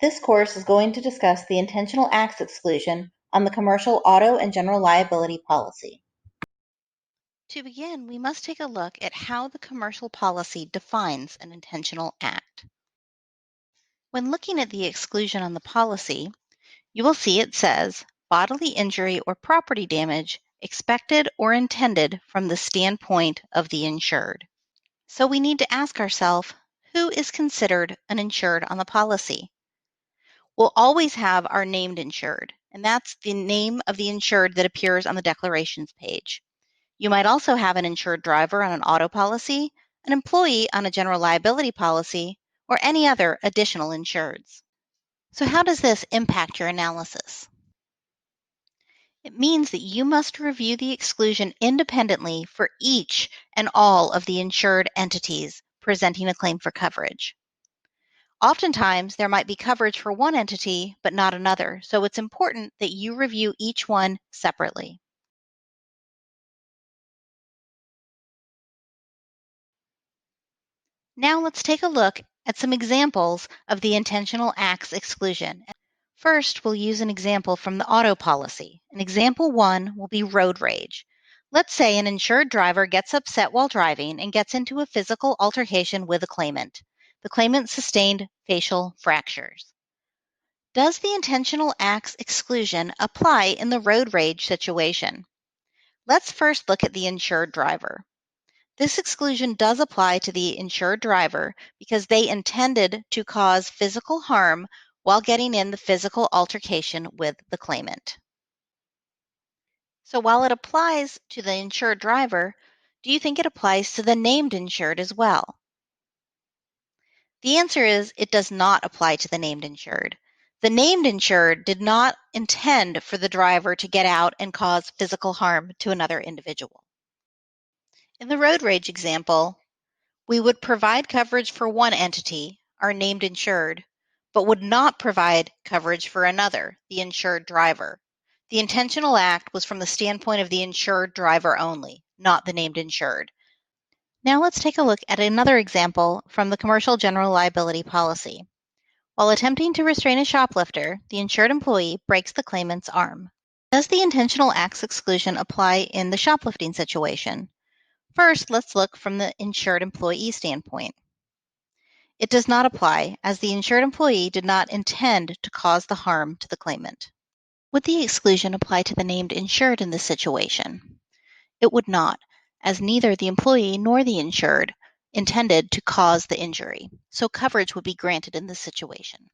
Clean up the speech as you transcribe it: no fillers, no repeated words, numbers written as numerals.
This course is going to discuss the intentional acts exclusion on the commercial auto and general liability policy. To begin, we must take a look at how the commercial policy defines an intentional act. When looking at the exclusion on the policy, you will see it says bodily injury or property damage expected or intended from the standpoint of the insured. So we need to ask ourselves, who is considered an insured on the policy? We'll always have our named insured, and that's the name of the insured that appears on the declarations page. You might also have an insured driver on an auto policy, an employee on a general liability policy, or any other additional insureds. So how does this impact your analysis? It means that you must review the exclusion independently for each and all of the insured entities presenting a claim for coverage. Oftentimes, there might be coverage for one entity but not another, so it's important that you review each one separately. Now let's take a look at some examples of the intentional acts exclusion. First, we'll use an example from the auto policy. And example 1 will be road rage. Let's say an insured driver gets upset while driving and gets into a physical altercation with a claimant. The claimant sustained facial fractures. Does the intentional acts exclusion apply in the road rage situation? Let's first look at the insured driver. This exclusion does apply to the insured driver because they intended to cause physical harm while getting in the physical altercation with the claimant. So while it applies to the insured driver, do you think it applies to the named insured as well? The answer is it does not apply to the named insured. The named insured did not intend for the driver to get out and cause physical harm to another individual. In the road rage example, we would provide coverage for one entity, our named insured, but would not provide coverage for another, the insured driver. The intentional act was from the standpoint of the insured driver only, not the named insured. Now let's take a look at another example from the commercial general liability policy. While attempting to restrain a shoplifter, the insured employee breaks the claimant's arm. Does the intentional acts exclusion apply in the shoplifting situation? First, let's look from the insured employee standpoint. It does not apply, as the insured employee did not intend to cause the harm to the claimant. Would the exclusion apply to the named insured in this situation? It would not, as neither the employee nor the insured intended to cause the injury, so coverage would be granted in this situation.